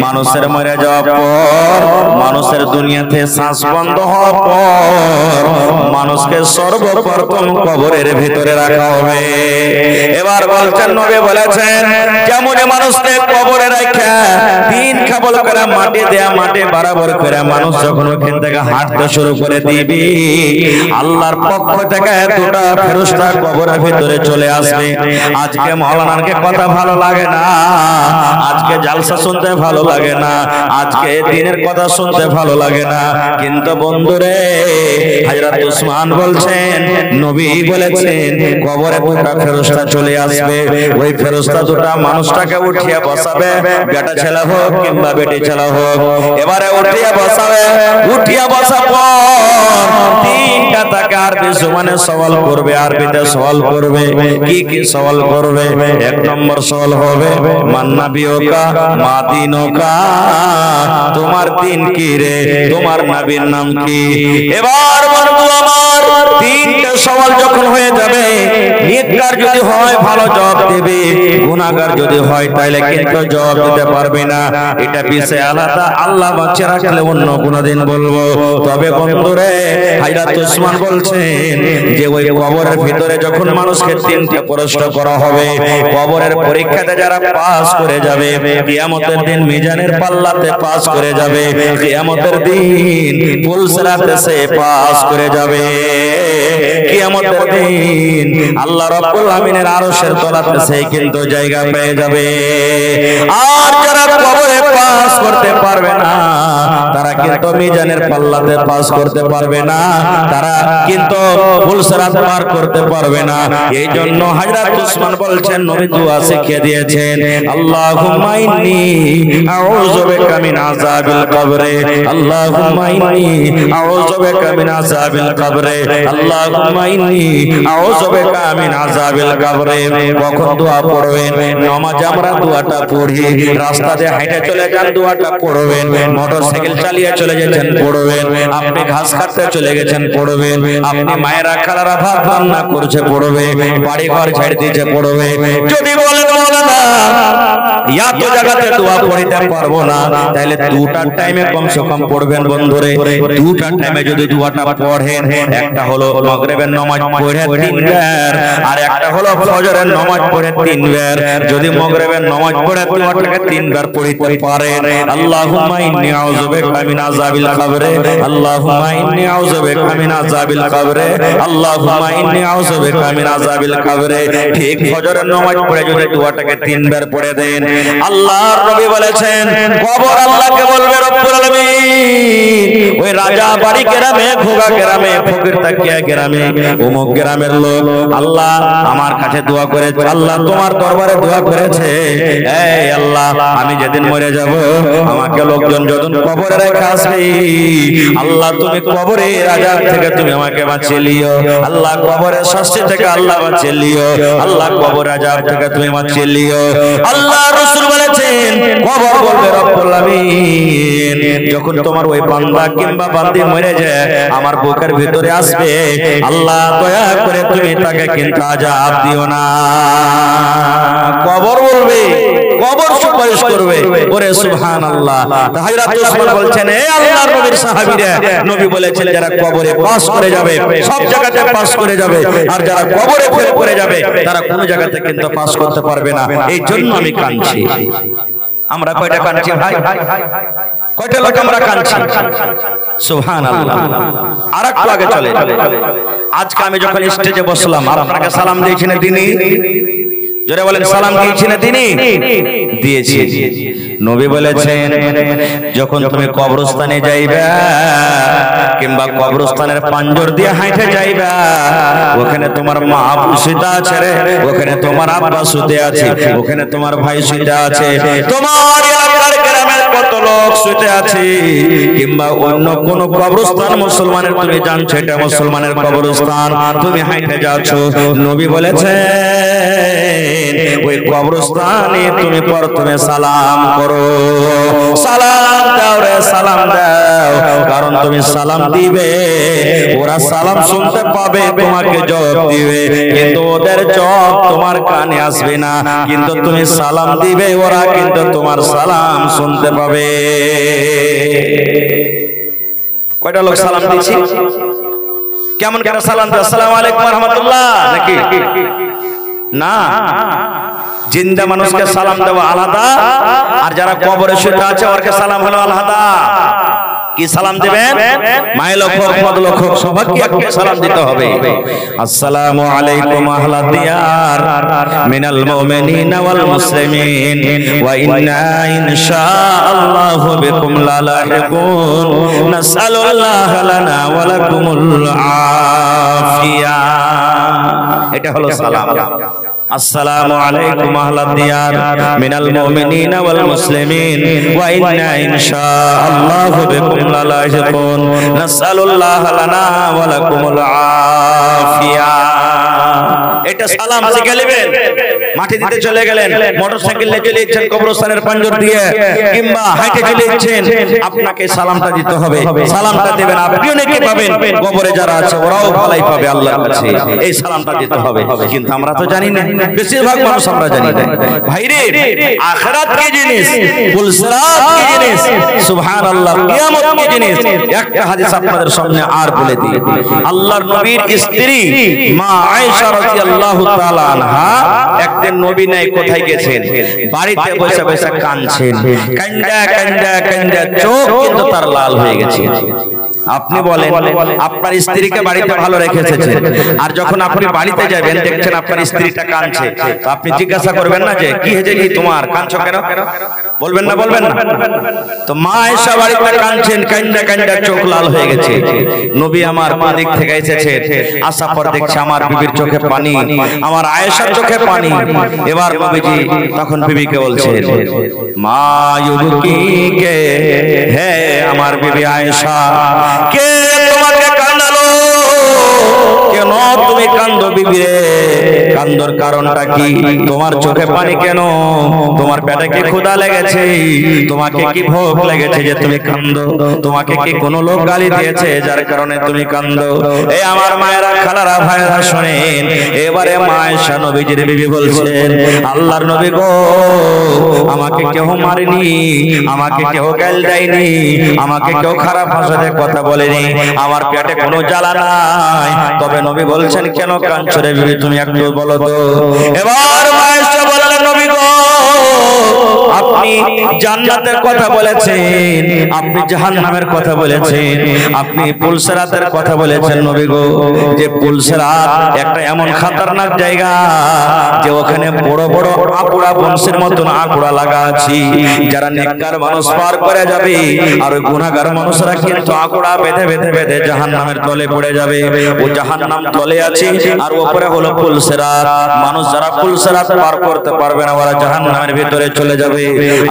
মানুষের মরে যাওয়ার পর, মানুষের দুনিয়াতে শ্বাস বন্ধ হওয়ার পর মানুষকে সর্বপ্রথম কবরের ভিতরে রাখা হবে। এবার বলছেন নবী বলেছেন, যেমন মানুষকে কবরে রাখা তিন খাবল করে মাটি দেয়া, মাটি বরাবর করে মানুষ যখন ওখান থেকে হাঁটতে শুরু করে দিবি, আল্লাহর পক্ষ থেকে দুটা ফেরেশতা কবরের ভিতরে চলে আসবে। আজকে মাওলানাকে কথা ভালো লাগে না, আজকে জালসা শুনতে ভালো লাগে না, আজকে দিনের কথা শুনতে ভালো লাগে না, কিন্তু বন্ধুরে হযরত উসমান বলছেন, নবী বলেছেন কবরে দুটা ফেরেশতা চলে আসবে। ওই ফেরেশতা দুটা মানুষটাকে উঠিয়ে বসাবে, বেটা ছেলে হোক কিংবা বেটি ছেলে হোক, এবারে উঠিয়ে বসাবে। উঠিয়ে বসার পর তিনটা তাকে আরবি জবানে সওয়াল করবে, আরবিতে সওয়াল করবে। কি কি সওয়াল করবে? এক নম্বর সওয়াল হবে মান নাবিয়ুকা মা দীনুকা, তোমার দিন কি রে, তোমার নবীর নাম কি? এবার বন্ধু আমার তিনটা সওয়াল যখন হয়ে যাবে, নেককার যদি হয় ভালো জবাব দেবে, গুনাহগার যদি হয় তাহলে কিন্তু জবাব দিতে পারবে না। এটা বিষয় আলাদা, আল্লাহ বাঁচিয়ে রাখলে অন্য কোনদিন বলবো। তবে বন্ধুরে হযরত উসমান বলছেন যে ওই কবরের ভিতরে যখন মানুষকে তিনটে প্রশ্ন করা হবে, কবরের পরীক্ষাতে যারা পাস করে যাবে, কিয়ামতের দিন মিজানের পাল্লাতে পাস করে যাবে, কিয়ামতের দিন পুলসিরাতে সে পাস করে যাবে, কিয়ামতের দিন আল্লাহ রাব্বুল আমিনের আরশের তলাতে সে কিন্তু জায়গা পেয়ে যাবে। আর যারা কবরে পাস করতে পারবে না, তারা কিন্তু মিজানের পাল্লাতে পাস করতে পারবে না, তারা কিন্তু পুলসিরাত পার করতে পারবে না। এই জন্য হযরত উসমান বলছেন, নবী দুআ শিখিয়ে দিয়েছেন, আল্লাহুম্মা ইন্নী আউযু বিকা মিন আযাবিল কবরে, আল্লাহুম্মা ইন্নী আউযু বিকা মিন আযাবিল কবরে, আল্লাহুম্মা ইন্নী আউযু বিকা মিন আযাবিল কবরে। কখন দোয়া পড়বেন? নামাজে আমরা দোয়াটা পড়ি, রাস্তাতে হেঁটে চলে যান দোয়াটা পড়বেন, মোটরসাইকেল চালিয়ে চলে গেছেন পড়বেন, আপনি ঘাস কাটতে চলে গেছেন পড়বেন, আপনি মায়েরা খালারা ভাত রান্না করছে পড়বে, বাড়ি ঘর ছেড়ে দিয়েছে পড়বে। যদি বলেন মাওলানা এত জায়গাতে দোয়া পড়িতে পারবো না, তাহলে দুটা টাইমে কমসে কম পড়বেন বন্ধুরে। দুটা টাইমে যদি দোয়াটা পড়েন, একটা হলো মাগরিবের নামাজ পড়ে 3 বার, আর একটা হলো ফজরের নামাজ পড়ে 3 বার। যদি মাগরিবের নামাজ পড়ে দোয়াটাকে 3 বার পড়িতে পারেন, আল্লাহুম্মা ইন্নী আউযু বিকা মিন আযাবিল কবরে, আল্লাহুম্মা ইন্নী আউযু বিকা মিন আযাবিল কবরে, আল্লাহুম্মা ইন্নী আউযু বিকা মিন আযাবিল কবরে। ঠিক ফজরের নামাজ পড়ে যদি দোয়াটাকে 3 বার পড়ে দেন, আল্লাহর নবী বলেছেন কবর আল্লাহকে বলবে, রব্বুল আলামিন ওই রাজা বাড়ি গ্রামে, ঘোগা গ্রামে, ফকির তাকিয়া গ্রামে, অমুক গ্রামের লোক আল্লাহ আমার কাছে দোয়া করেছে, আল্লাহ তোমার দরবারে দোয়া করেছে, এই আল্লাহ আমি যেদিন মরে যাব আমাকে লোকজন যখন কবরে রেখে আসবে, আল্লাহ তুমি কবরে রাজা থেকে তুমি আমাকে বাঁচিয়ে লিও, আল্লাহ কবরের শাস্তি থেকে আল্লাহ বাঁচিয়ে লিও, আল্লাহ কবর আযাব থেকে তুমি বাঁচিয়ে লিও। আল্লাহ রাসূল বলেছেন কবর বলবে, রব্বুল আমিন যখন তোমার ওই বান্দা কিংবা বান্দি মরে যায় আমার বুকের ভিতরে আসবে, আল্লাহ দয়া করে তুমি তাকে কিন্তু আযাব দিও না। কবর বলবে, কবর সুপারিশ করবে। ওরে সুবহানাল্লাহ। হযরত উসমান বলছেন, হে আল্লাহর নবীর সাহাবীরা, নবী বলেছেন যারা কবরে পাস করে যাবে সব জায়গাতে পাস করে যাবে, আর যারা কবরে ফেল করে যাবে তারা কোন জায়গাতে কিন্তু পাস করতে পারবে না। এই জন্য আমি কাঁদছি। আমরা কয়টা কাঁদছি ভাই? কয়টা লোক আমরা কাঁদছি? সুবহানাল্লাহ। আরেকটু আগে চলে, আজকে আমি যখন স্টেজে বসলাম আপনাকে সালাম দিয়েছিলেন তিনি, জোরে বলেন সালাম দিয়েছিলেন তিনি, দিয়েছি। নবী বলেছেন যখন তুমি কবরস্থানে যাইবা কিংবা কবরস্থানের পাঞ্জর দিয়ে হাঁটে যাইবা, ওখানে তোমার মা শুতে আছে রে, ওখানে তোমার আব্বা শুতে আছে, ওখানে তোমার ভাই শুতে আছে, তোমার এলাকার গ্রামের কত লোক শুতে আছে, কিংবা অন্য কোন কবরস্থান মুসলমানের তুমি জানছো এটা মুসলমানের কবরস্থান, তুমি হাঁটে যাচ্ছ, নবী বলেছেন ওই কবরস্থানে তুমি প্রথমে সালাম করো, সালাম দাও রে, সালাম দাও। কারণ তুমি সালাম দিবে, ওরা সালাম শুনতে পাবে, তোমাকে জবাব দিবে, কিন্তু ওদের জবাব তোমার কানে আসবে না। কিন্তু তুমি সালাম দিবে, ওরা কিন্তু তোমার সালাম শুনতে পাবে। কয়টা লোক সালাম দিয়েছি? কেমন করে সালাম দেয়? আসসালামু আলাইকুম ওয়া রাহমাতুল্লাহ নাকি? না, জিন্দা মানুষকে সালাম দেওয়া আলাদা, আর যারা কবরে শুয়ে আছে ওরকে সালাম হলো আলাদা। কি সালাম দিবেন? মায়ে লোক হোক, মদ লোক হোক, সবাইকে একই সালাম দিতে হবে। আসসালামু আলাইকুম আহলা দিয়ার মিনাল মুমিনিনা ওয়াল মুসলিমিন ওয়া ইন্না ইনশাআল্লাহু বিকুম লালাহিকুন নাসআলুল্লাহ লানা ওয়া লাকুমুল আফিয়া। এটা হলো সালাম। আসসালামু আলাইকুম আহলা দিয়ার মিনাল মুমিনিনা ওয়াল মুসলিমিন ওয়া ইন্না ইনশাআল্লাহু বিকুম লালাহিকুন নাসআলুল্লাহ লানা ওয়া লাকুমুল আফিয়া। এটা সালাম শিখে নেবেন। মাটি দিতে চলে গেলেন, মোটরসাইকেল নিয়ে চলে যাচ্ছেন কবরস্থানের পাঞ্জর দিয়ে, কিংবা হাঁটে চলে যাচ্ছেন, আপনাকে সালামটা দিতে হবে। সালামটা দেবেন, আপনিও নেকি পাবেন, কবরে যারা আছে ওরাও ভালাই পাবে আল্লাহর কাছে। এই সালামটা দিতে হবে। কিন্তু আমরা তো জানি না, বেশিরভাগ মানুষ আমরা জানি না। ভাইরে, আখিরাত কি জিনিস, পুলসিরাত কি জিনিস, সুবহানাল্লাহ, কিয়ামত কি জিনিস, একটা হাদিস আপনাদের সামনে আর বলে দিই। আল্লাহর নবীর স্ত্রী মা আয়েশা রাদিয়াল্লাহু তাআলা আনহা একদিন নবী নাই কোথায় গেছেন, বাড়িতে বসে বসে কাঁদছেন, কান্দা কান্দা কান্দা চোখ কিন্তু তার লাল হয়ে গেছে। আপনি বলেন, আপনার স্ত্রীকে বাড়িতে ভালো রেখে এসেছেন, আর যখন আপনি বাড়িতে যাবেন দেখছেন আপনার স্ত্রীটা কাঁদছে, তো আপনি জিজ্ঞাসা করবেন না যে কি হয়েছে, কি তোমার কাঁদছো কেন? বলবেন না? বলবেন না? তো মা আয়েশা বাড়িতে কাঁদছেন, কান্দা কান্দা চোখ লাল হয়ে গেছে। নবী আমার কোন দিক থেকে এসেছে, আসার পর দেখছে আমার বিবির চোখে পানি, আমার আয়েশার চোখে পানি। এবার নবীজি তখন বিবিকে বলছেন, মা ইউবকিকে, হে আমার বিবি আয়েশা, কে তোমাকে কাঁদালো? কেন তুমি কান্দো বিবি রে? কান্দর কারণটা কি? তোমার চোখে পানি কেন? তোমার পেটে কি ক্ষুধা লেগেছে? তোমাকে কি ভোগ লেগেছে যে তুমি কান্দো? তোমাকে কি কোনো লোক গালি দিয়েছে যার কারণে তুমি কান্দো? এই আমার মায়েরা, খালারা, ভাইরা শুনেন। এবারে মা আয়েশা নবীজির বিবি বলছেন, আল্লাহর নবী গো, আমাকে কেউ মারেনি, আমাকে কেউ গাল দেয়নি, আমাকে কেউ খারাপ ভাষাতে কথা বলেনি, আমার পেটে কোনো জ্বালা নাই। তবে নবী বলছেন, কেন কাঁদছো রে বিবি, তুমি একটু বলো তো। এবার মা আয়েশা বললেন, নবী গো, আপনি জান্নাতের কথা বলেছেন, আপনি জাহান্নামের কথা বলেছেন, আপনি পুলসিরাতের কথা বলেছেন নবী গো, যে পুলসিরাত একটা এমন খতরনাক জায়গা যে ওখানে বড় বড় আকুড়া বংশের মতন আকুড়া লাগা আছে। যারা নেককার মানুষ পার করে যাবে, আর ওই গুনাহগার মানুষরা কিন্তু আকুড়া বেঁধে বেঁধে বেঁধে জাহান্নামের তলে পড়ে যাবে। ও জাহান্নাম তলে আছে, আর উপরে হলো পুলসিরাত। মানুষ যারা পুলসিরাত পার করতে পারবে না, ওরা জাহান্নামের ভিতরে চলে যাবে।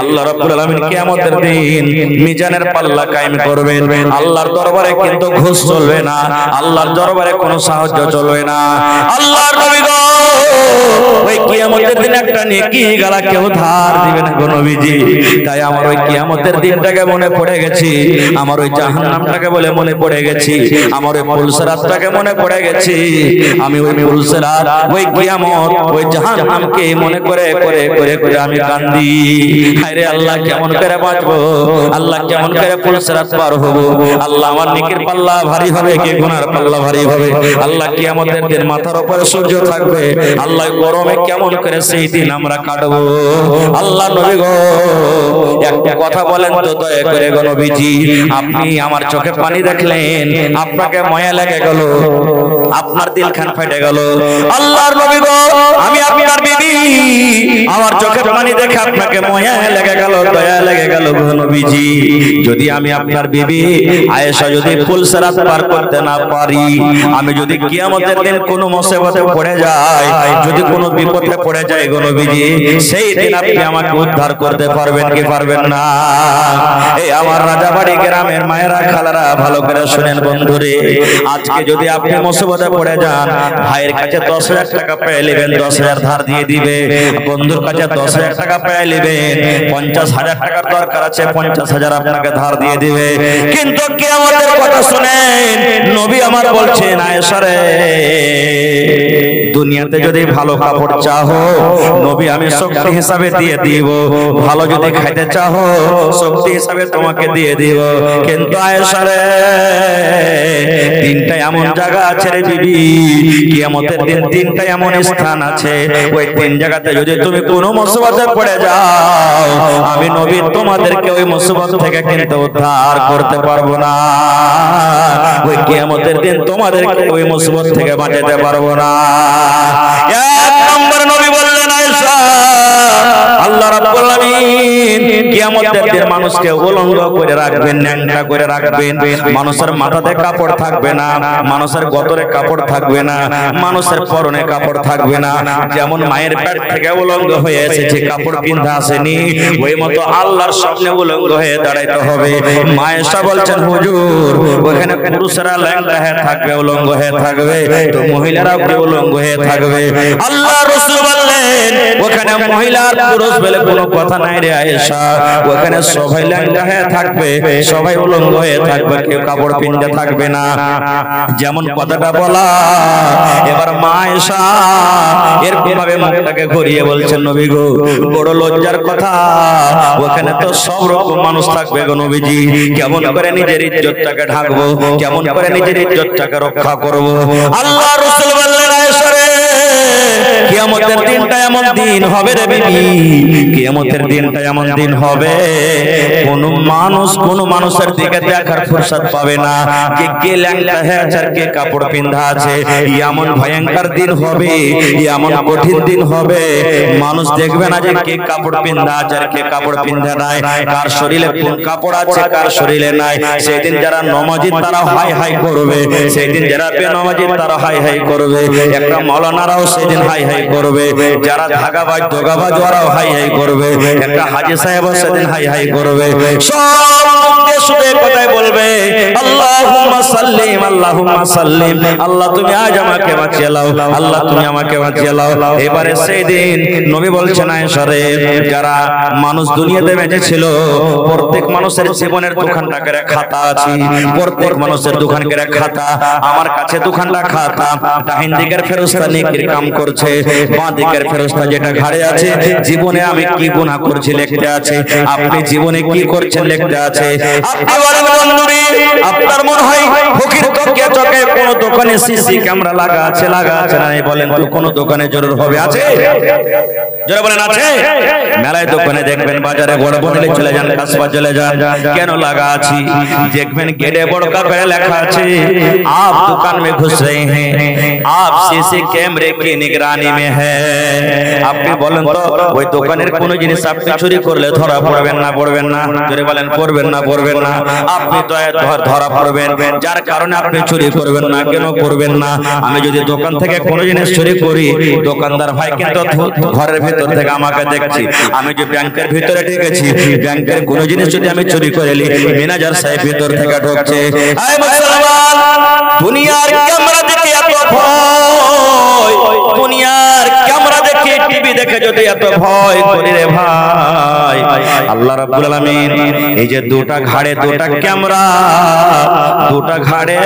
আল্লাহ রাব্বুল আলামিন কিয়ামতের দিন মিজানের পাল্লা কায়েম করবেন। আল্লাহর দরবারে কিন্তু ঘুষ চলবে না, আল্লাহর দরবারে কোনো সাহায্য চলবে না। আল্লাহর নবী গো, ওই কিয়ামতের দিন একটা নেকি গালা কেউ ধার দিবে না গো নবীজি। তাই আমার ওই কিয়ামতের দিনটাকে মনে পড়ে গেছি, আমার ওই জাহান্নামটাকে বলে মনে পড়ে গেছি, আমার ওই পুলসিরাতটাকে মনে পড়ে গেছি। আমি ওই পুলসিরাত, ওই কিয়ামত, ওই জাহান্নামকে মনে করে করে করে করে আমি কান্দি। হায়রে আল্লাহ, কেমন করে বাঁচবো? আল্লাহ, কেমন করে পুলসিরাত পার হব? আল্লাহ, আমার নেকির পাল্লা ভারী হবে কি গুনার পাল্লা ভারী হবে? আল্লাহ, কিয়ামতের দিন মাথার উপরে সূর্য থাকবে, আল্লাহ গরমে কেমন করে সেই দিন আমরা কাটবো? আল্লাহ নবী গো, একটা কথা বলেন তো দয়া করে গো নবীজি, আপনি আমার চোখে পানি দেখলেন, আপনাকে মায়া লেগে গেল, আপনার দিলখান ফেটে গেল। আল্লাহর নবী গো, আমি আপনার বিবি, আমার চোখে পানি দেখে আপনাকে মায়া লেগে গেল, দয়া লেগে গেল গো নবীজি। যদি আমি আপনার বিবি আয়েশা যদি পুলসিরাত পার করতে না পারি, আমি যদি কিয়ামতের দিন কোনো মুসিবতে পড়ে যাই, যদি কোনো বিপদে পড়ে যাই গো নবীজি, সেই দিন আপনি আমাকে উদ্ধার করতে পারবেন কি পারবেন না? এই আমার রাজাবাড়ি গ্রামের মায়েরা, খালারা, ভালো করে শুনেন বন্ধুরে, আজকে যদি আপনি মুসিবতে পড়ে যান, ভাইয়ের কাছে 10,000 টাকা পেয়ে নেবেন, 10,000 ধার দিয়ে দিবে। বন্ধুর কাছে 10,000 টাকা পেয়ে নেবেন, 50,000 টাকার দরকার আছে, 50,000 আপনাকে ধার দিয়ে দিবে। কিন্তু কিয়ামতের কথা শুনেন, নবী আমার বলছেন আয়েশা রে, দুনিয়াতে যদি ভালো কাপড় চাও নবী আমি শক্তি হিসাবে দিয়ে দিব, ভালো যদি খাইতে চাও শক্তি হিসাবে তোমাকে দিয়ে দিব। কিন্তু আয়েশা রে, তিনটা এমন জায়গা আছে রে বিবি, কিয়ামতের দিন তিনটা এমন স্থান আছে, ওই তিন জায়গাতে যদি তুমি কোনো মুসিবতে পড়ে যাও আমি নবী তোমাদেরকে ওই মুসিবত থেকে কিন্তু উদ্ধার করতে পারবো না। ওই কিয়ামতের দিন তোমাদেরকে ওই মুসিবত থেকে বাঁচাতে পারবো না। এক নম্বর নবী বললেন আয়েশা, আল্লাহ রাব্বুল আলামিন কিয়ামতের দিন মানুষকে উলঙ্গ করে রাখবেন, ন্যাংটা করে রাখবেন। মানুষের মাথাতে কাপড় থাকবে না, মানুষের গতরে কাপড় থাকবে না, মানুষের পরনে কাপড় থাকবে না। যেমন মায়ের পেট থেকে উলঙ্গ হয়ে এসেছে, কাপড় পিন্ধা আসেনি, ওই মতো আল্লাহর সামনে উলঙ্গ হয়ে দাঁড়াইতে হবে। মা আয়েশা বলছেন হুজুর, ওখানে পুরুষরা ল্যাংটা হয়ে থাকবে, উলঙ্গ হয়ে থাকবে, তো মহিলারাও কি উলঙ্গ হয়ে থাকবে? আল্লাহ রাসূল বললেন ওখানে মহিলা আর পুরুষ বলে কোনো কথা নাই রে আয়েশা, ওখানে সবাই ল্যাংটা হয়ে থাকবে, সবাই উলঙ্গ হয়ে থাকবে, কেউ কাপড় পিনতে থাকবে না। যেমন কথাটা বলা, এবার মা আয়েশা এরকম ভাবে মুখটাকে ঘুরিয়ে বলছেন নবী গো, বড় লজ্জার কথা, ওখানে তো সব রকম মানুষ থাকবে গো নবীজি, কেমন করে নিজের ইজ্জতটাকে ঢাকবো, কেমন করে নিজের ইজ্জতটাকে রক্ষা করব? আল্লাহ রাসূল বললেন আয়েশা রে, কিয়ামতের দিনটা এমন দিন হবে রে বিবি, কিয়ামতের দিনটা এমন দিন হবে কোন মানুষ কোন মানুষের দিকে দেখার ফুরসত পাবে না, কে ল্যাংটা হয়ে আছে আর কে কাপড় পিন্ধা আছে। এমন ভয়ঙ্কর দিন হবে, এমন কঠিন দিন হবে, মানুষ দেখবে না যে কে কাপড় পিন্ধা আছে আর কে কাপড় পিন্ধা নাই, কার শরীরে কোন কাপড় আছে কার শরীরে নাই। সেদিন যারা নামাজি তারা হাই হাই করবে, সেদিন যারা বেনামাজি তারা হাই হাই করবে, একটা মাওলানারাও সেদিন হাই হাই করবে, যারা ধাগাবাজ দোগাবাজ ওরাও হাই হাই করবে, একটা হাজী সাহেবও সেদিন হাই হাই করবে। সব শুধু কথাই বলবে আল্লাহুম্মা সাল্লিম, আল্লাহুম্মা সাল্লিম, আল্লাহ তুমি আজ আমাকে বাঁচিয়ে নাও, আল্লাহ তুমি আমাকে বাঁচিয়ে নাও। এবারে সেই দিন নবী বলছেন আয়েশা রে, যারা মানুষ দুনিয়াতে বেঁচে ছিল প্রত্যেক মানুষের জীবনের দোকানটাকে খাতা আছে, প্রত্যেক মানুষের দোকানকে খাতা, আমার কাছে দোকানটা খাতা, ডাইন দিকের ফেরেশতা নেকির কাম করছে, বাঁ দিকের ফেরেশতা যেটা ঘাড়ে আছে জীবনে আমি কি গুনাহ করছি লিখতে আছে, আপনি জীবনে কি করছেন লিখতে আছে। আপনি বলেন বন্ধুরে, আপনার মনে হয় ফকির তকিয়া চকে কোন দোকানে সিসি ক্যামেরা লাগা আছে না? বলেন তো কোন দোকানে জরুর হবে, আছে? যারা বলেন আছে, মেলায় দোকানে দেখবেন, বাজারে বড় বড় চলে যান, কাসবা চলে যান, কেন লাগা আছে দেখবেন গেটে বড় করে লেখা আছে आप दुकान में घुस रहे हैं, आप सीसी कैमरे की निगरानी में है। আপনি বলেন তো ওই দোকানের কোন জিনিস আপনি চুরি করলে ধরা পড়বেন না পড়বেন না? জোরে বলেন পড়বেন না পড়বেন না? আপনি তো ধরা পড়বেন, যার কারণে আপনি চুরি করবেন না। কেন করবেন না? আমি যদি দোকান থেকে কোন জিনিস চুরি করি, দোকানদার ভাই কিন্তু ঘরের ভিতর থেকে আমাকে দেখছি, আমি যে ব্যাংকের ভিতরে ঢুকেছি, ব্যাংকের কোন জিনিস যদি আমি চুরি করে নি, ম্যানেজার সাহেব ভিতর থেকে ঢুকছে। আয় মুসলমান, দুনিয়ার ক্যামেরা দেখে এত ভয়, দুনিয়ার ক্যামেরা দেখে টিভি দেখে যদি এত ভয় করি রে ভাই, আল্লাহ রাব্বুল আলামিন এই যে দুটা ঘাড়ে দুটা ক্যামেরা, দুটা ঘাড়ে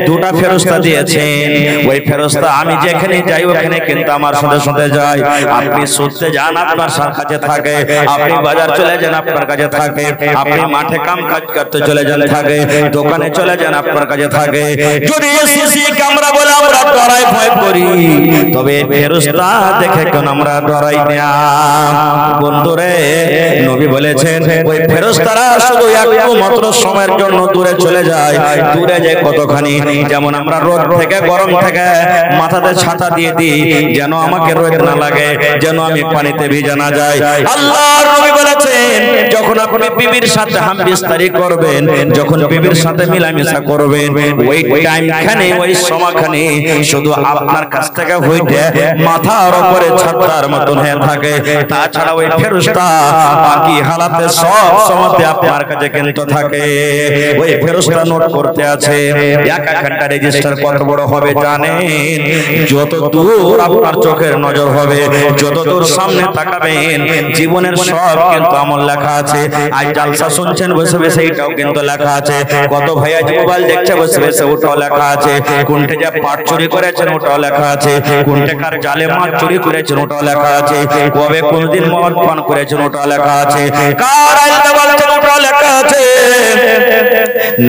দুটা ফেরেশতা দিয়েছেন, ওই ফেরেশতা আমি যেখানে যাই ওখানে কিন্তু আমার সাথে সাথে যায়। আপনি সুতে যান আপনার কাছে থাকে, আপনি বাজার চলে যান আপনার কাছে থাকে, আপনি মাঠে কাম কাজ করতে চলে যান থাকে, দোকানে চলে যান আপনার কাছে থাকে। যদি সিসি ক্যামেরা বলে আমরা ডরাই ভয় করি, তবে ফেরেশতা দেখে কোন আমরা ডরাই না। বন্ধুরে, নবী বলেছেন ওই ফেরেশতারা শুধু একটু মাত্র সময়ের জন্য দূরে চলে যায়। দূরে যায় কতখানি? যেমন আমরা রোদ থেকে গরম থেকে মাথাতে ছাতা দিয়ে দিই যেন আমাকে রোদ না লাগে, যেন আমি পানিতে ভিজে না যাই। আল্লাহর নবী বলেছেন যখন আপনি বিবির সাথে হামবিস্তারি করবেন, যখন বিবির সাথে মিলামিশা করবেন, ওই টাইমখানে ওই সময়খানে শুধু আপনার কাছ থেকে হইতে মাথার উপরে ছাতা বাচ্চার মতন হয়ে থাকে। তাছাড়া ওই ফেরেশতা বাকি হালাতে সব সময় আপনার কাছে কিন্তু থাকে। ওই ফেরেশতা নোট করতে আছে এক ঘন্টা রেজিস্টার কত বড় হবে জানেন? যত দূর আপনার চোখের নজর হবে, যত দূর সামনে তাকাবেন, জীবনের সব কিন্তু আমল লেখা আছে। আজ জালসা শুনছেন বসে বসে, এটাও কিন্তু লেখা আছে। কত ভাই আজ মোবাইল দেখছে বসে বসে, ওটাও লেখা আছে। কোনটা যা পাট চুরি করেছেন ওটাও লেখা আছে। কোনটা কার জালে মাছ চুরি করেছেন ওটাও লেখা আছে। কবে কোনদিন মদ পান করেছেন ওটাও লেখা আছে। কার আইতে বলছেন ওটাও লেখা আছে।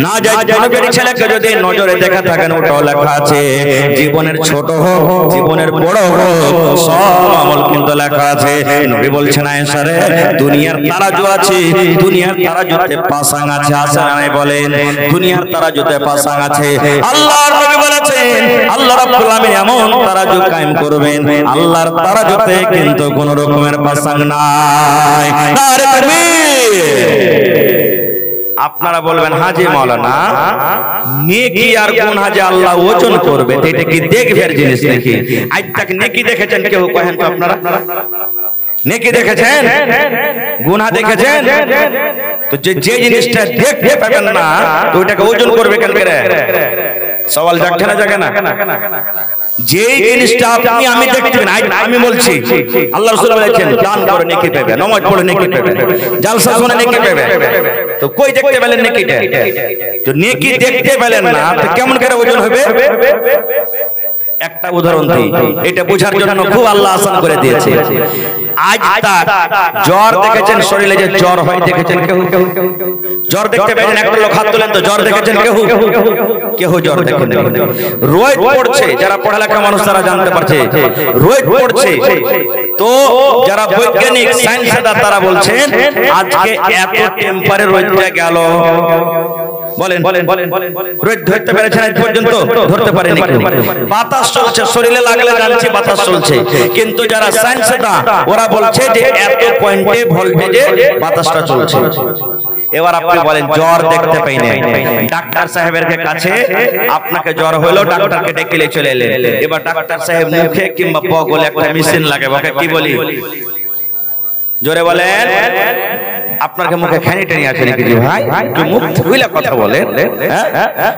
না যায় জনগণের ছেলেকে যদি নজরে দেখা থাকেন ওটাও লেখা আছে। জীবনের ছোট হোক জীবনের বড় হোক, সব আমল কিন্তু লেখা আছে। নবী বলছেন আয়েশা রে, দুনিয়ার তারাজু আছে, দুনিয়ার তারাজুতে পাসাং আছে। আছে না নাই বলেন? দুনিয়ার তারাজুতে পাসাং আছে। আল্লাহর নবী বলেছেন আল্লাহ রাব্বুল আলামিন এমন তারাজু কায়েম করবেন, আল্লাহর তারাজুতে কিন্তু কোন রকমের পাসাং নাই। নারে তাকবীর। আপনারা বলবেন হাজি মাওলানা, নেকি আর গুনাহ যে আল্লাহ ওজন করবে, এটা কি দেখবের জিনিস নাকি? আজ তক নেকি দেখেছেন কেউ? কহেন তো আপনারা, নেকি দেখেছেন? গুনাহ দেখেছেন? তো যে জিনিসটা দেখতে পাবেন না তো ওটাকে ওজন করবে কেন করে? সওয়াল জাগছে না জাগে না? যে জিনিসটা আপনি আমি দেখতেন, আমি বলছি আল্লাহ রাসূল বলেছেন দান করে নেকি পাবে, নামাজ পড়ে নেকি পাবে, জালসা শুনে নেকি পাবে। তো কই দেখতে পেলেন নেকিটা? তো নেকি দেখতে পেলেন না তো কেমন করে ওজন হবে? একটা উদাহরণ দিই, এটা বোঝার জন্য খুব আল্লাহ আসান করে দিয়েছে। আজ তাক জ্বর দেখেছেন, শরীরে যে জ্বর হয় দেখেছেন কেউ? জ্বর দেখতে পেয়েছেন? একটা লোক হাত তোলেন তো। জ্বর দেখেছেন কেউ? কেউ জ্বর দেখেন? রোদ পড়ছে, যারা পড়ালেখা মানুষ তারা জানতে পারছে রোদ পড়ছে। তো যারা বৈজ্ঞানিক সায়েন্সদার তারা বলছেন আজকে এত টেম্পারেচার রোদটা গেল। বলেন রোদ ধরতে পেরেছেন আজ পর্যন্ত? ধরতে পারেনি কেউ। বাতাস চলছে, শরীরে লাগলে জানছি বাতাস চলছে, কিন্তু যারা সায়েন্সদার ওরা বলছে যে এত পয়েন্টে ভোল্টেজে বাতাসটা চলছে। এবার আপনি বলেন জ্বর দেখতে পাই না, ডাক্তার সাহেবের কাছে আপনাকে জ্বর হলো, ডাক্তারকে ডেকে নিয়ে চলে এলেন। এবার ডাক্তার সাহেব মুখে কিংবা বগলে একটা মেশিন লাগে, ওকে কি বলি? জোরে বলেন। আপনার মুখে খানি টানি আছে নাকি ভাই? একটু মুখ খুলে কথা বলেন।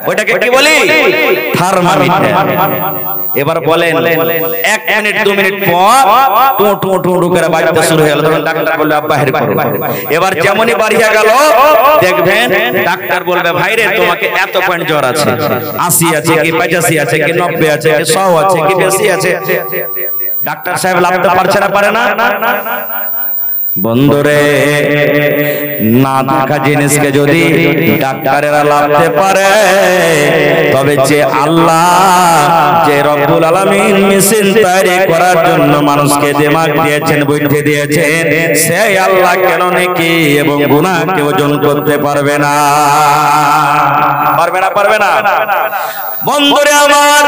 ওটাকে কি বলি? থার্মোমিটার। এবার বলেন 1 মিনিট 2 মিনিট পর টু টু টু টু করে বাজতে শুরু হয়ে গেল, তখন ডাক্তার বলবে বাহির করো। এবার যেমনই বাড়িয়ে গেল দেখবেন ডাক্তার বলবে ভাই রে তোমাকে এত পয়েন্ট জ্বর আছে, 80 আছে কি 85 আছে কি 90 আছে কি 100 আছে কি বেশি আছে। ডাক্তার সাহেব লাভতে পারছে না? পারে না? বন্ধুরে, না দেখা জিনিসকে যদি ডাক্তারেরা লাভতে পারে, তবে যে আল্লাহ, যে রব্বুল আলামিন মেশিন তৈরি করার জন্য মানুষকে দিমাগ দিয়েছেন, বুদ্ধি দিয়েছেন, সেই আল্লাহ কেন নেকি এবং গুনাহকে ওজন করতে পারবে না? পারবে না? পারবে না? বন্ধুরে আমার,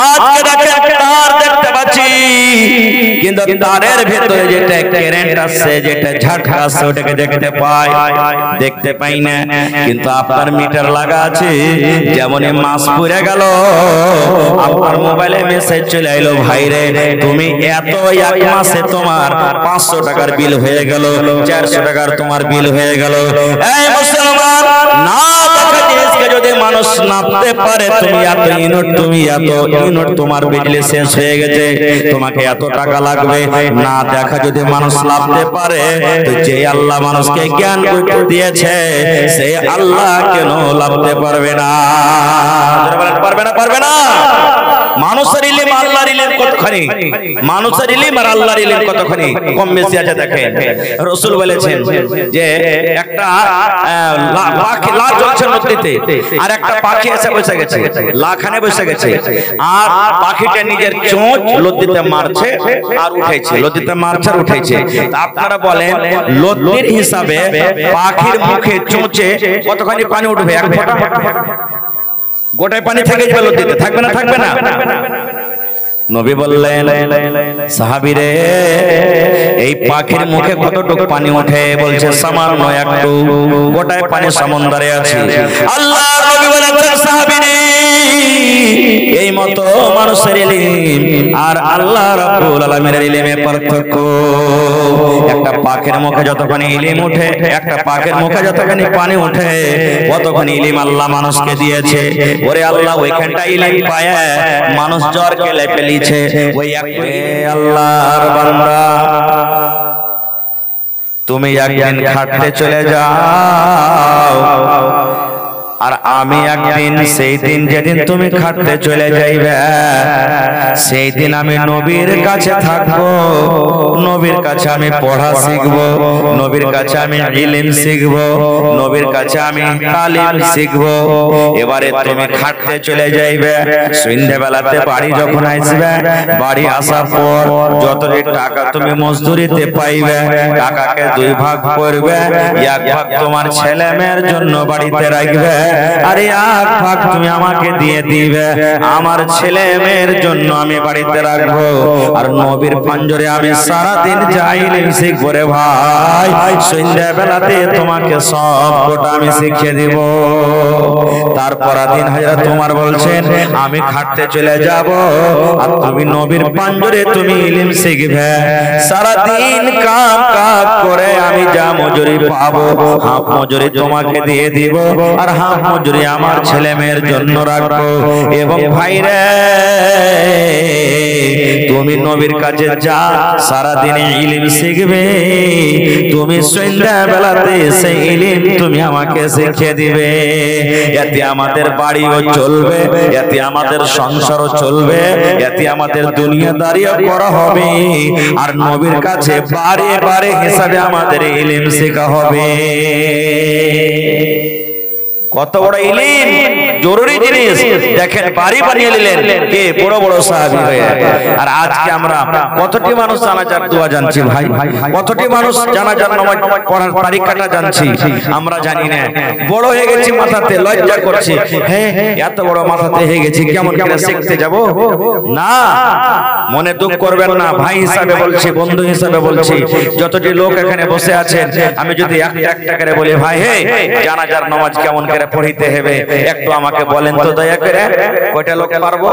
আজকে দেখেন তার দেখতে পাচ্ছি, কিন্তু তারের ভেতরে যেটা কারেন্ট আছে, যেটা ঝাটকা আছে, ওটাকে দেখতে পাই? দেখতে পাই না। কিন্তু আপনার মিটার লাগা আছে, যেমনই মাস পুড়ে গেল আপনার মোবাইলে মেসেজ চলে এলো, ভাই রে তুমি এত এক মাসে তোমার 500 টাকার বিল হয়ে গেল, 400 টাকার তোমার বিল হয়ে গেল। এই মুসলমান, না দেখা জিনিসকে যদি মানুষ নাপতে পারে, তুমি এত ইউনিট, তুমি এত ইউনিট তোমার বিজলি শেষ হয়ে গেছে, তোমাকে এত টাকা লাগবে, না দেখা যদি মানুষ লাভতে পারে, তো যে আল্লাহ মানুষকে জ্ঞান বুদ্ধি দিয়েছে সেই আল্লাহ কেন লাভতে পারবে না? পারবে না? পারবে না? মানুষের ইলম আল্লাহর ইলম কতখানি, মানুষের ইলম আর আল্লাহর ইলম কতখানি কম বেশি আছে দেখেন। রাসূল বলেছেন যে একটা পাখি লাখ জ্বলছে নদীতে, আর একটা পাখি এসে বসে গেছে, লাখানে বসে গেছে, আর পাখিটা নিজের চোঁচ লদ্দিতে মারছে আর উঠাইছে, লদ্দিতে মারছে আর উঠাইছে। আপনারা বলেন লদ্দির হিসাবে পাখির মুখে চোঁচে কতখানি পানি উঠবে? 1 ফোঁটা? গোটায় পানি থেকে যাবে লদ্দিতে, থাকবে না? থাকবে না? নবী বললেন সাহাবীরে এই পাখির মুখে কতটুকু পানি ওঠে? বলছে সামান্য একটু, গোটায় পানি সমুদ্রে আছে। আল্লাহর নবী বলেন সাহাবীরে এই মতো মানুষের ইলম আর আল্লাহ রাব্বুল আলামিনের ইলমে পার্থক্য। একটা পাখির মুখে যতখানি ইলম ওঠে, একটা পাখির মুখে যতখানি পানি ওঠে, কতখানি ইলম আল্লাহ মানুষকে দিয়েছে। ওরে আল্লাহ ওইখানটা ইলম পায় মানুষ জ্বর কেলে ফেলিছে। ওই আল্লাহর বান্দা, তুমি একদিন খাটতে চলে যাও, আর আমি একদিন, সেই দিন যেদিন তুমি খাটতে চলে যাইবে, সেই দিন আমি নবীর কাছে থাকবো, নবীর কাছে আমি পড়া শিখবো, নবীর কাছে আমি ইলম শিখবো, নবীর কাছে আমি তালিম শিখবো। এবারে তুমি খাটতে চলে যাইবে, সন্ধ্যাবেলাতে বাড়ি যখন আসবে, বাড়ি আসার পর যত টাকা তুমি মজদুরিতে পাইবে, টাকাকে দুই ভাগ করবে, এক ভাগ তোমার ছেলে মেয়ের জন্য বাড়িতে রাখবে, আরে এক ভাগ তুমি আমাকে দিয়ে দিবে, আমার ছেলে মেয়ের জন্য আমি বাড়িতে রাখবো। আর নবীর পাঞ্জরে আমি সারাদিন যাই শিখবো রে ভাই, সন্ধ্যাবেলাতে তোমাকে সব গোটা আমি শিখিয়ে দিব। তারপর দিন হাজরা তোমার বলছেন আমি খাটতে চলে যাব, আর তুমি নবীর পাঞ্জরে তুমি ইলম শিখবে। সারাদিন কাম কাজ করে আমি যা মজুরি পাবো, হাফ মজুরি তোমাকে দিয়ে দিব, আর হাফ মজুরি আমার ছেলে মেয়ের জন্য রাখবো। এবং ভাইরে তুমি নবীর কাছে যা সারাদিন ইলম শিখবে, তুমি সন্ধ্যাবেলাতে সেই ইলম তুমি আমাকে শিখিয়ে দিবে। এতে আমাদের বাড়িও চলবে, এতে আমাদের সংসারও চলবে, এতে আমাদের দুনিয়াদারিও করা হবে, আর নবীর কাছে বারে বারে হিসাবে আমাদের ইলম শেখা হবে। কত বড় ইলম, জরুরি জিনিস। দেখেন বাড়ি বানিয়ে নিলেন কে, বড় বড় সাহাবী হয়ে। আর আজকে আমরা কতটি মানুষ জানাজার দোয়া জানছি ভাই, কতটি মানুষ জানাজার নামাজ পড়ার তারিকাটা জানছি, আমরা জানি না। বড় হয়ে গেছি মাথাতে, লজ্জা করছি, হ্যাঁ এত বড় মাথাতে হয়ে গেছি, কেমন করে শিখতে যাব? না, মনে দুঃখ করবেন না, ভাই হিসাবে বলছি, বন্ধু হিসাবে বলছি। যতটি লোক এখানে বসে আছেন, আমি যদি একটা করে বলি ভাই হে জানাজার নামাজ কেমন করে পড়িতে হবে একটু আমাকে বলেন তো দয়া করে, কয়টা লোক পারবো?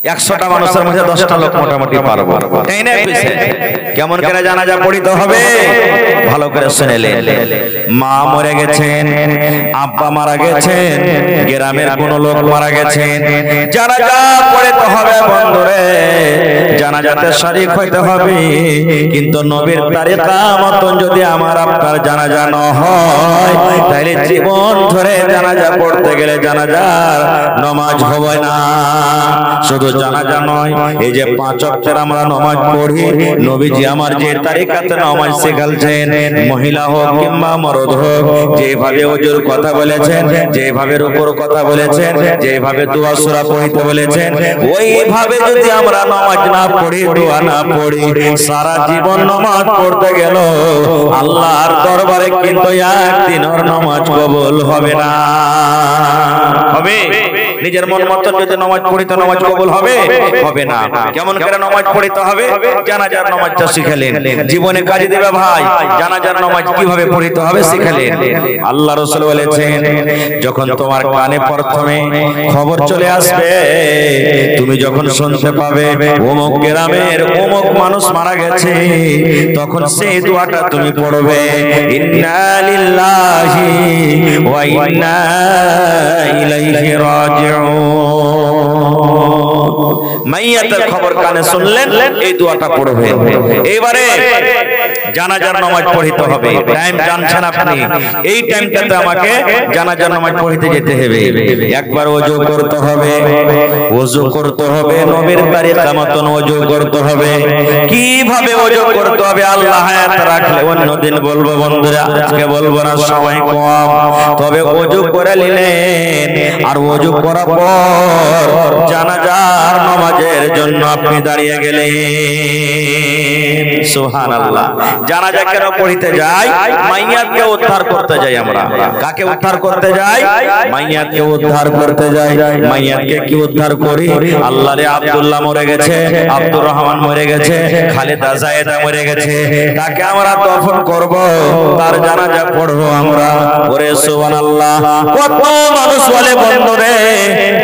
100টা মানুষের মধ্যে 10টা লোক মোটামুটি পারবো, তাই না? কেমন করে জানাজা পড়িতে হবে ভালো করে শুনেলেন। মা মরে গেছেন, আব্বা মারা গেছেন, গ্রামের কোন লোক মারা গেছেন, জানাজা পড়িতে হবে বন্ধুরে, জানাজাতে শরীক হইতে হবে। কিন্তু নবীর তারিকা মতন যদি আমার আপনার জানাজা না হয়, তাহলে জীবন ধরে জানাজা পড়তে গেলে জানাজার নামাজ হবে না। শুধু জানাজা নয়, এই যে 5 ওয়াক্তের আমরা নামাজ পড়ি, নবীজি আমার যে তারিকাতে নামাজ শেখালছেন, মহিলা হোক কিংবা মরদ হোক, যেভাবে ওজুর কথা বলেছেন, যেভাবে রুকুর কথা বলেছেন, যেভাবে দোয়া সূরা পড়িতে বলেছেন, ওইভাবে যদি আমরা নামাজ না পড়ি, দোয়া না পড়ি, সারা জীবন নামাজ পড়তে গেল আল্লাহর দরবারে কিন্তু একদিনের নামাজ কবুল হবে না। হবে? নিজের মন মতন যদি নামাজ পড়িতে নামাজ কবুল হবে? হবে না। কেমন করে নামাজ পড়িতে হবে? জানাজার নামাজটা শিখালেন, জীবনে কাজে দেবে ভাই। জানাজার নামাজ কিভাবে পড়িতে হবে শিখালেন। আল্লাহ রাসূল বলেছেন, যখন তোমার কানে প্রথমে খবর চলে আসবে, তুমি যখন শুনতে পাবে অমুক গ্রামের অমুক মানুষ মারা গেছে, তখন সেই দোয়াটা তুমি পড়বে, ইন্না লিল্লাহি ওয়া ইন্না ইলাইহি রাজিউন। মাইয়াতের খবর কানে শুনলেন, এই দোয়াটা পড়বেন। এবারে জানাজার নামাজ পড়িতে হবে, টাইম জানছেন আপনি, এই টাইমটাতে আমাকে জানাজার নামাজ পড়িতে যেতে হবে। একবার ওযু করতে হবে, ওযু করতে হবে নবীর তারিকা মতন ওযু করতে হবে। কিভাবে ওযু করতে হবে আল্লাহ হায়াত রাখলে অন্যদিন বলবো বন্ধুরা, আজকে বলবো না, সময় কম। তবে ওযু করে নিলেন, আর ওযু করার পর জানাজার নামাজের জন্য আপনি দাঁড়িয়ে গেলেন। সুবহানাল্লাহ। জানাজা কেন পড়িতে যাই? মাইয়াতকে উদ্ধার করতে যাই আমরা। কাকে উদ্ধার করতে যাই? মাইয়াতকে উদ্ধার করতে যাই। মাইয়াতকে কি উদ্ধার করি? আল্লাহরে আব্দুল্লাহ মরে গেছে, আব্দুর রহমান মরে গেছে, খালেদা জায়েদা মরে গেছে, তাকে আমরা দফন করব, তার জানাজা পড়বো আমরা। ওরে সুবহানাল্লাহ। কত মানুষ বলে বন্ধুরে,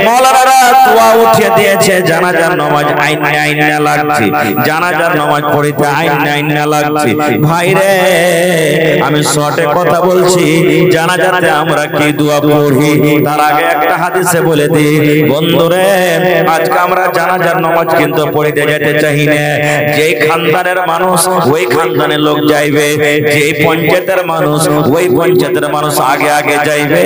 মাওলানারা দোয়া উঠিয়ে দিয়েছে, জানাজার নামাজ আইনে আইনে লাগছে, জানাজার নামাজ পড়িতে আইনে আইনে লাগছে। ভাই রে, আমি শর্টে কথা বলছি, জানাজাতে আমরা কি দোয়া পড়ি তার আগে একটা হাদিসে বলে দিই বন্ধুরে, আজকে আমরা জানাজার নামাজ কিন্তু পড়িতে যেতে চাই না। যেই খানদানের মানুষ ওই খানদানের লোক যাইবে, যেই পঞ্চায়েতের মানুষ ওই পঞ্চায়েতের মানুষ আগে আগে যাইবে,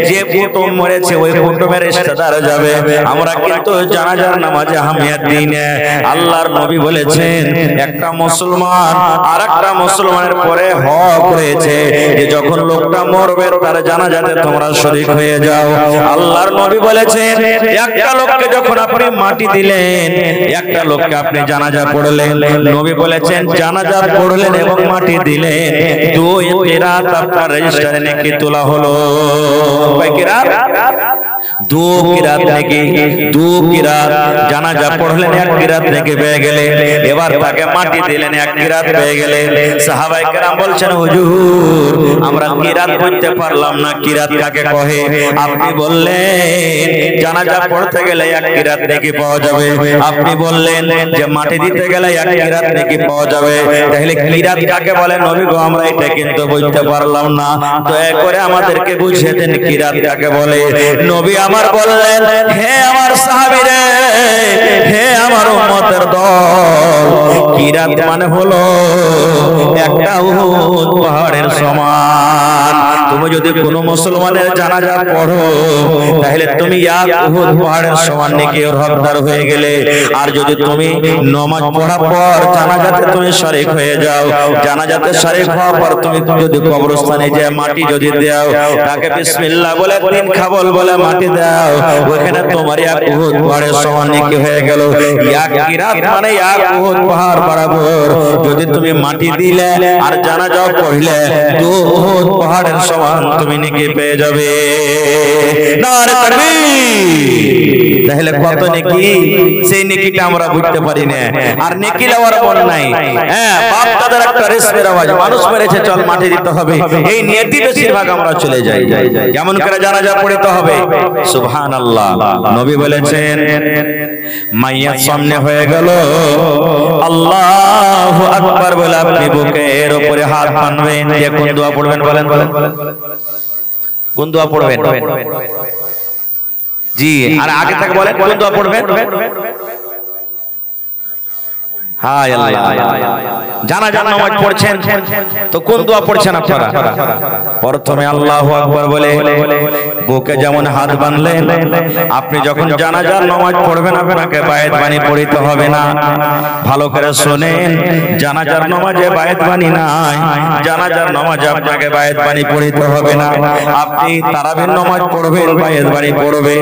যে কুটুম মরেছে ওই কুটুমের রিশতেদার যাবে। আমরা কিন্তু জানাজার নামাজে আহমিয়ত দিই না। আল্লাহর নবী বলেছেন একটা মুসলমান আর একটা মুসলমানের পরে হক রয়েছে যে যখন লোকটা মরবে তার জানাজাতে তোমরা শরীক হয়ে যাও। আল্লাহর নবী বলেছেন একটা লোককে যখন আপনি মাটি দিলেন, একটা লোককে আপনি জানাজা পড়লেন, নবী বলেছেন জানাজা পড়লেন এবং মাটি দিলেন, দুই কিরাত আপনার রেজিস্টারে নেকি তোলা হলো। কয় কিরাত? দু কিরাত নেকি, দু কিরাত। জানাজা পড়লেন এক কিরাত নেকি পেয়ে গেলে, এবার তাকে মাটি দিলেন এক কিরাত পেয়ে গেলে। সাহাবায়ে কেরাম বলছেন হুজুর আমরা কিরাত বুঝতে পারলাম না, কিরাত কাকে কহে? আপনি বললেন জানাজা পড়তে গেলে এক কিরাত নেকি পাওয়া যাবে, আপনি বললেন যে মাটি দিতে গেলে এক কিরাত নেকি পাওয়া যাবে, তাহলে কিরাত কাকে বলে? নবী গো আমরা এটা কিন্তু বুঝতে পারলাম না, দয়া করে আমাদেরকে বুঝিয়ে দেন কিরাত কাকে বলে। নবী আমার বললেন হে আমার সাহাবীরা, হে আমার উম্মতের দল, কিরাত মানে হলো একটা উহুদ পাহাড়ের সমান। তুমি যদি কোনো মুসলমানের জানাজা পড়ো তাহলে তুমি এক উহুদ পাহাড়ের সমান নেকির হকদার হয়ে গেলে। আর যদি তুমি নামাজ পড়ার পর জানাজাতে তুমি শরীক হয়ে যাও, জানাজাতে শরীক হওয়ার পর তুমি যদি কবরস্থানে যে মাটি যদি দাও, তাকে বিসমিল্লাহ বলে তিন খাবল বলে মাটি দাও, ওখানে তোমার এক উহুদ পাহাড়ের সমান নেকি হয়ে গেল। এক কিরাত মানে এক উহুদ পাহাড় বরাবর যদি তুমি মাটি দিলে আর জানাজা পড়লে, দু উহুদ পাহাড়ের সমান তুমি নেকি পেয়ে যাবে। নারে তাকবীর। তাহলে কত নেকি, সেই নেকিটা আমরা বুঝতে পারি না। আর নেকি লওয়ার মন নাই। হ্যাঁ, বাপ দাদার একটা রেশমের আওয়াজ, মানুষ মেরেছে চল মাটি দিতে হবে, এই নিয়তি বেশিরভাগ আমরা চলে যাই। কেমন করে জানাজা পড়তে হবে? সুবহানাল্লাহ। নবী বলেছেন মাইয়াত সামনে হয়ে গেল, আল্লাহু আকবার বলে আপনি বুকের উপরে হাত বাঁধবেন। কোন দোয়া পড়বেন বলেন? কোন দোয়া পড়বেন? জি, আর আগে থেকে বলেন কোন দোয়া পড়বেন? হায় আল্লাহ, জানাজার নামাজ পড়ছেন তো কোন দোয়া পড়ছেন আপনারা? প্রথমে আল্লাহু আকবার বলে বুকে যেমন হাত বাঁধলেন, আপনি যখন জানাজার নামাজ পড়বেন আপনাকে বায়াত বাণী পড়িতে হবে না। ভালো করে শুনেন, জানাজার নামাজে বায়াত বাণী নাই, জানাজার নামাজে আপনাকে বায়াত বাণী পড়িতে হবে না। আপনি তারাবির নামাজ পড়বেন, বায়াত বাণী পড়বেন।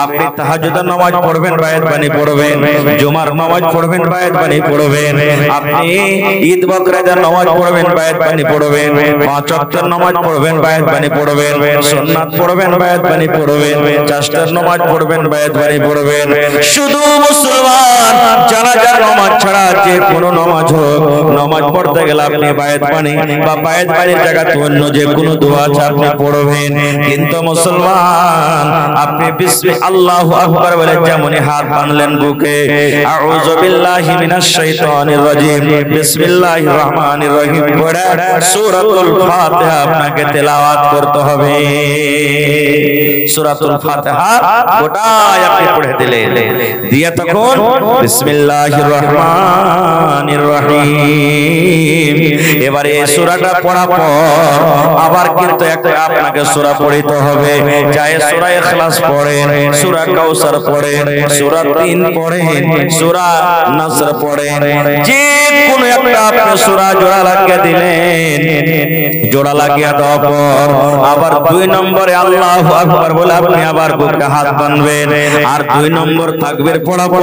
আপনি তাহাজ্জুদের নামাজ পড়বেন, বায়াত বাণী পড়বেন। জুমার নামাজ পড়বেন, বায়াত বাণী পড়বেন। আপনি ঈদ বকরাদের নামাজ পড়বেন, বায়াত বাণী পড়বেন। পাঁচ ওয়াক্তের নামাজ পড়বেন, বায়াত বাণী পড়বেন। সুন্নাত পড়বেন, বায়াত বাণী পড়বেন। চারটার নামাজ পড়বেন, বায়াত বাণী পড়বেন। শুধু মুসলমান জানাজার নামাজ ছাড়া যে কোনো নামাজ হোক, নামাজ পড়তে গেলে আপনি বায়াত বাণী বা বায়াত বাণীর জায়গাতে অন্য যে কোনো দোয়া আছে আপনি পড়বেন। কিন্তু মুসলমান আপনি আল্লাহু আকবার বলে যেমন হাত বাঁধলেন বুকে, আউযু বিল্লাহি মিনাশ শাইতানির রাজিম, বিসমিল্লাহির রহমানির রহিম পড়ে সূরাতুল ফাতিহা আপনাকে তেলাওয়াত করতে হবে। সূরাতুল ফাতিহা গোটায় আপনি পড়ে দিলেন, দিয়ে তখন বিসমিল্লাহির রহমানির রহিম। এবারে এই সূরাটা পড়ার পর আবার কিন্তু একটা আপনাকে সূরা পড়তে হবে, চাহে সূরা ইখলাস পড়েন, সূরা কাউসার পড়েন, সূরা 3 পড়েন, সূরা নাসর পড়েন, যে কোনো একটা আপনি সূরা জোড়া লাগিয়ে দিলেন। জোড়া লাগিয়ে দেওয়ার পর আবার 2 নম্বরে আল্লাহু আকবার বলে আপনি আবার বুকে হাত বাঁধবেন। আর 2 নম্বর তাকবীর পড়ার পর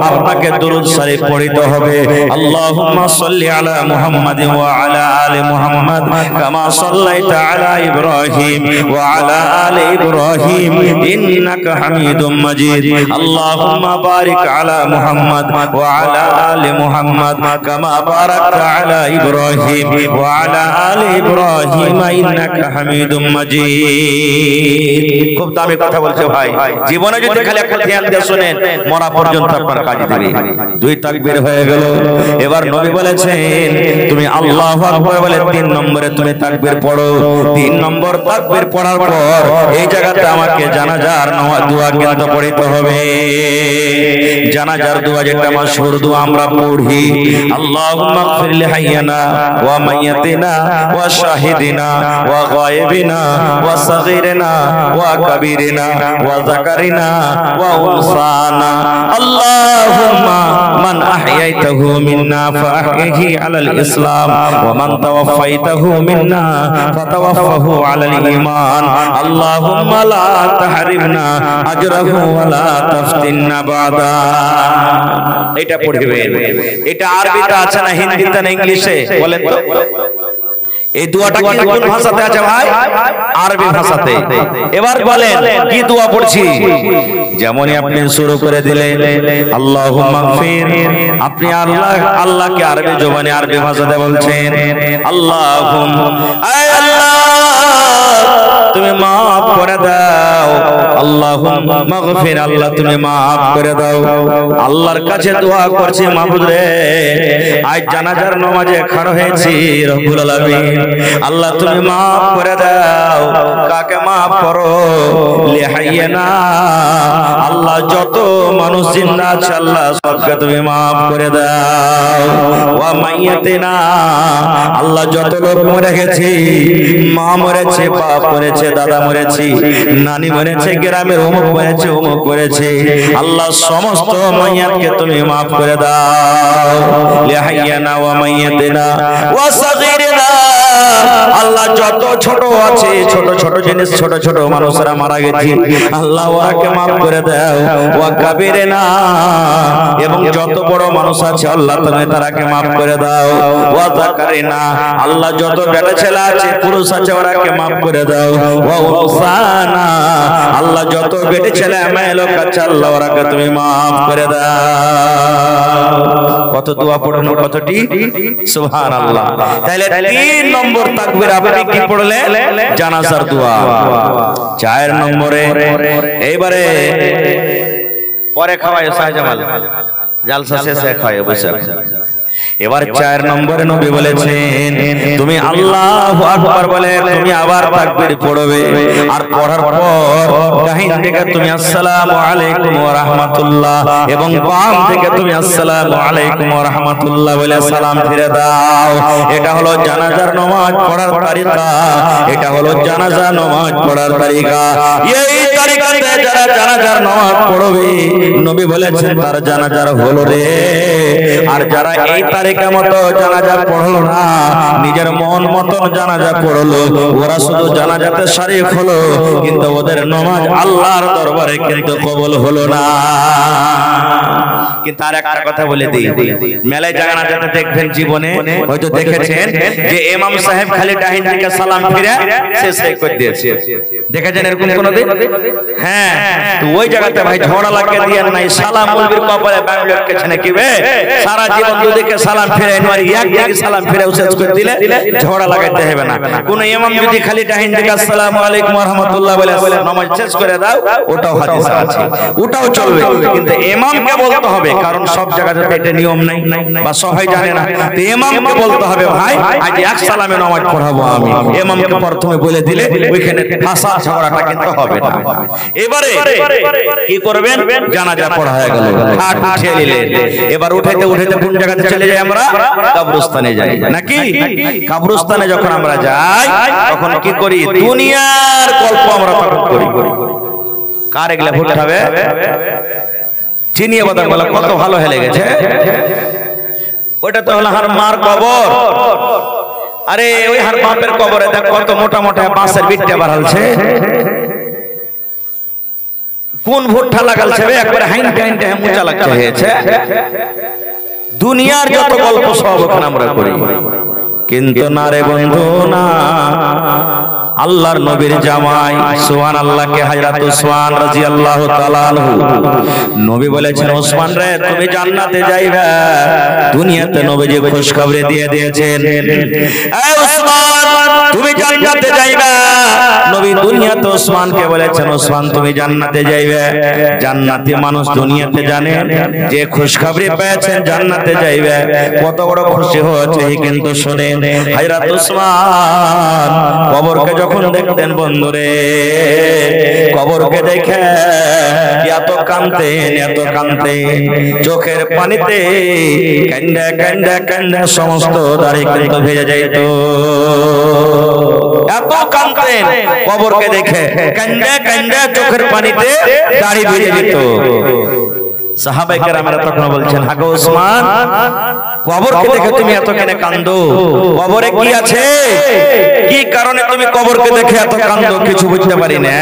আপনাকে দুরূদ শরীফ পড়তে হবে। আল্লাহুম্মা সাল্লি আলা মুহাম্মাদিন ওয়া আলা আলি মুহাম্মাদ কামা সাল্লাইতা আলা ইব্রাহিম ওয়া আলা আলি ইব্রাহিম ইন্নাকা হামিদুম মাজিদ। আল্লাহুম্মা বারিক আলা মুহাম্মাদ ওয়া আলা আলি মুহাম্মাদ কামা বারাকতা আলা ইব্রাহিম ওয়া আলা আলি ইব্রাহিম ইন্নাকা হামিদুম মাজিদ। খুব দামি কথা বলছে ভাই, জীবনে যদি খালি একটা ধ্যান দিয়ে শুনেন মরা পর্যন্ত আপনার কাজে দিবে। দুই তাকবীর হয়ে গেল। এবার নবী বলেছেন তুমি আল্লাহু আকবার বলে 3 নম্বরে তুমি তাকবীর পড়ো। 3 নম্বর তাকবীর পড়ার পর এই জায়গাতে আমাকে জানাজার দোয়া কিন্তু পড়তে হবে। জানাজার দোয়া যেটা মাশহুর দোয়া আমরা পড়ি, আল্লাহুম্মা গফির লি হাইয়িনা ওয়া মাইয়িতিনা ওয়া শাহিদিনা ওয়া গায়বিনা ওয়া সাগীরিনা ওয়া কাবীরিনা ওয়া যাকারিনা ওয়া উনসানা। আল্লাহুম্মা মান আহইয়াইতাহু মিন্না ফাআহইহি আলাল ইসলাম ওয়া মান তাওয়াফাইতাহু মিন্না ফাতাওয়াফাহু আলাল ঈমান। আল্লাহুম্মা লা তাহরিমনা আজরাহু ওয়া লা তাফতিননা বাদা। এটা পড়বেন। এটা আরবিতে আছে না হিন্দিতে না ইংলিশে বলেন তো? এই দোয়াটা কি কোন ভাষাতে আছে ভাই? আরবি ভাষাতে। এবার বলেন কি দোয়া পড়ছি? যেমনই আপনি শুরু করে দিলেন আল্লাহুম্মা গফির, আপনি আল্লাহকে আরবি জবানে আরবি ভাষাতে বলছেন আল্লাহুম্মা, আয় আল্লাহ তুমি মাফ করে দাও। আল্লাহুম্মা গফির, আল্লাহ তুমি মাফ করে দাও। আল্লাহর কাছে দোয়া করছি মাবুদ রে, আজ জানাজার নামাজে খাড়া হয়েছি রব্বুল আলামিন, আল্লাহ তুমি মাফ করে দাও। কাকে মাফ করো? লি হাইয়িনা, আল্লাহ যত মানুষ জিন্দা আছে আল্লাহ সবকে তুমি মাফ করে দাও। ওয়া মাইয়িতিনা, আল্লাহ যত লোক মরে গেছে, মা মরেছে, বাপ মরেছে, দাদা মরেছে, নানি মরেছে, গ্রামের অমুক মরেছে, অমুক করেছে, আল্লাহ সমস্ত মাইয়াতকে তুমি মাফ করে দাও। লি হাইয়িনা ওয়া মাইয়িতিনা ওয়া সাগীরিনা, আল্লাহ যত ছোট আছে, ছোট ছোট জিনিস, ছোট ছোট মানুষরা মারা গেছে, আল্লাহ ওয়াকে মাফ করে দাও। ওয়া কাবীরিনা, এবং যত বড় মানুষ আছে আল্লাহ তুমি তারাকে মাফ করে দাও। ওয়া যাকারিনা, আল্লাহ যত বেটা ছেলে আছে, পুরুষ আছে, ওরাকে মাফ করে দাও। ওয়া উনসানা, আল্লাহ যত বেটে ছেলে মেয়ে লোক আছে আল্লাহ ওরাকে তুমি মাফ করে দাও। কত দোয়া পড়ানো, কতটি সুবহানাল্লাহ। তাহলে 3 নম্বর তাকবীর আপনি কি পড়লেন? জানাজার দোয়া। 4 নম্বরে এইবারে পরে খাওয়ায় শাহজামাল, জালসা শেষে খাওয়ায় বসে। এবার 4 নম্বরে নবী বলেছেন তুমি আল্লাহু আকবার বলে তুমি আবার তাকবীর পড়বে, আর পড়ার পর ডাহিন থেকে তুমি আসসালামু আলাইকুম ওয়া রাহমাতুল্লাহ এবং বাম থেকে তুমি আসসালামু আলাইকুম ওয়া রাহমাতুল্লাহ বলে সালাম ফিরে দাও। এটা হলো জানাজার নামাজ পড়ার তরিকা, এটা হলো জানাজা নামাজ পড়ার তরিকা। এই তরিকাতে যারা জানাজার নামাজ পড়বে নবী বলেছেন তার জানাজার হলো রে। আর যারা এই তারিকা মতো জানাজা পড়লো না, নিজের মন মতন জানাজা পড়লো, ওরা শুধু জানাজাতে শরীক হলো কিন্তু ওদের নামাজ আল্লাহর দরবারে কিন্তু কবুল হলো না। কিন্তু আর একটা কথা বলে দিই, মেলায় জানাজাতে দেখবেন জীবনে হয়তো দেখেছেন যে ইমাম সাহেব খালি ডাহিন থেকে সালাম ফিরে শেষ করে দিয়েছে, দেখেছেন এরকম কোনদিন? হ্যাঁ, তো ওই জায়গাতে ভাই ঝগড়া লাগিয়ে দিয়ে নাই, সালাম মুলবির কপালে বাংলার কাছে নাকি বে সারা জীবন দুদিকে সালাম ফিরে নয় একদিকে সালাম ফিরে শেষ করে দিলে ঝগড়া লাগাইতে হবে না। কোন ইমাম যদি খালি ডাহিন থেকে আসসালামু আলাইকুম ওয়া রাহমাতুল্লাহ বলে নামাজ শেষ করে দাও, ওটাও হাদিসে আছে, ওটাও চলবে, কিন্তু ইমামকে বলতে হবে, কারণ সব জায়গাতে এটা নিয়ম নাই বা সবাই জানে না। তো ইমামকে বলতে হবে ভাই আজ এক সালামে নামাজ পড়াবো আমি, ইমামকে প্রথমে বলে দিলে ওইখানে ভাষা ঝগড়াটা কিন্তু হবে না। এবারে কি করবেন? জানাজা পড়া হয়ে গেল, খাট উঠিয়ে নিলেন, এবার উঠাইতে উঠাইতে কোন জায়গাতে চলে যাই আমরা? কবরস্থানে যাই নাকি? কবরস্থানে যখন আমরা যাই তখন কি করি? দুনিয়ার গল্প আমরা তখন করি। কার এগুলা ভুল হবে? চিনিয়ে বাদাম বলে কত ভালো হেলে গেছে, ওইটা তো হলো হার মার কবর। আরে ওই হার বাপের কবরে দেখ কত মোটা মোটা বাঁশের বিটটা বাড়ালছে, কোন ভুট্টা লাগালছে একবারে হাইনটা হাইনটা মোচা লাগছে হয়েছে। দুনিয়ার যত গল্প সব ওখানে আমরা করি, কিন্তু না রে বন্ধু না, আল্লাহর নবীর জামাই সুবহানাল্লাহকে হযরত উসমান রাদিয়াল্লাহু তাআলা আনহু নবী বলেছেন, ওসমান রে তুমি জান্নাতে যাইবা। দুনিয়াতে নবীজি খুশখবরি দিয়ে দিয়েছেন, এই ওসমান তুমি জান্নাতে যাইবা। নবী দুনিয়াতে ওসমানকে বলেছেন, ওসমান তুমি জান্নাতে যাইবে। জান্নাতি মানুষ দুনিয়াতে জানে যে খুশখবরি পেয়েছেন জান্নাতে যাইবে, কত বড় খুশি হয়েছে। কিন্তু শুনেন, হযরত ওসমান কবরকে যখন দেখতেন বন্ধুরে, কবরকে দেখে এত কাঁদতেন, চোখের পানিতে কান্দা কান্দা কান্দা সমস্ত দাড়ি কিন্তু ভেজে যাইত। এত কাঁদতেন কবরকে দেখে, কান্দা কান্দা চোখের পানিতে দাড়ি ভেজে যেত। সাহাবায়ে কেরামেরা তখন বলছেন, হাগো ওসমান, কবরকে দেখে তুমি এত কেন কাঁদো? কবরে কি আছে? কি কারণে তুমি কবরকে দেখে এত কাঁদো? কিছু বুঝতে পারি না।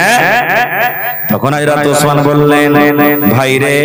তখন হযরত ওসমান বললেন, ভাই রে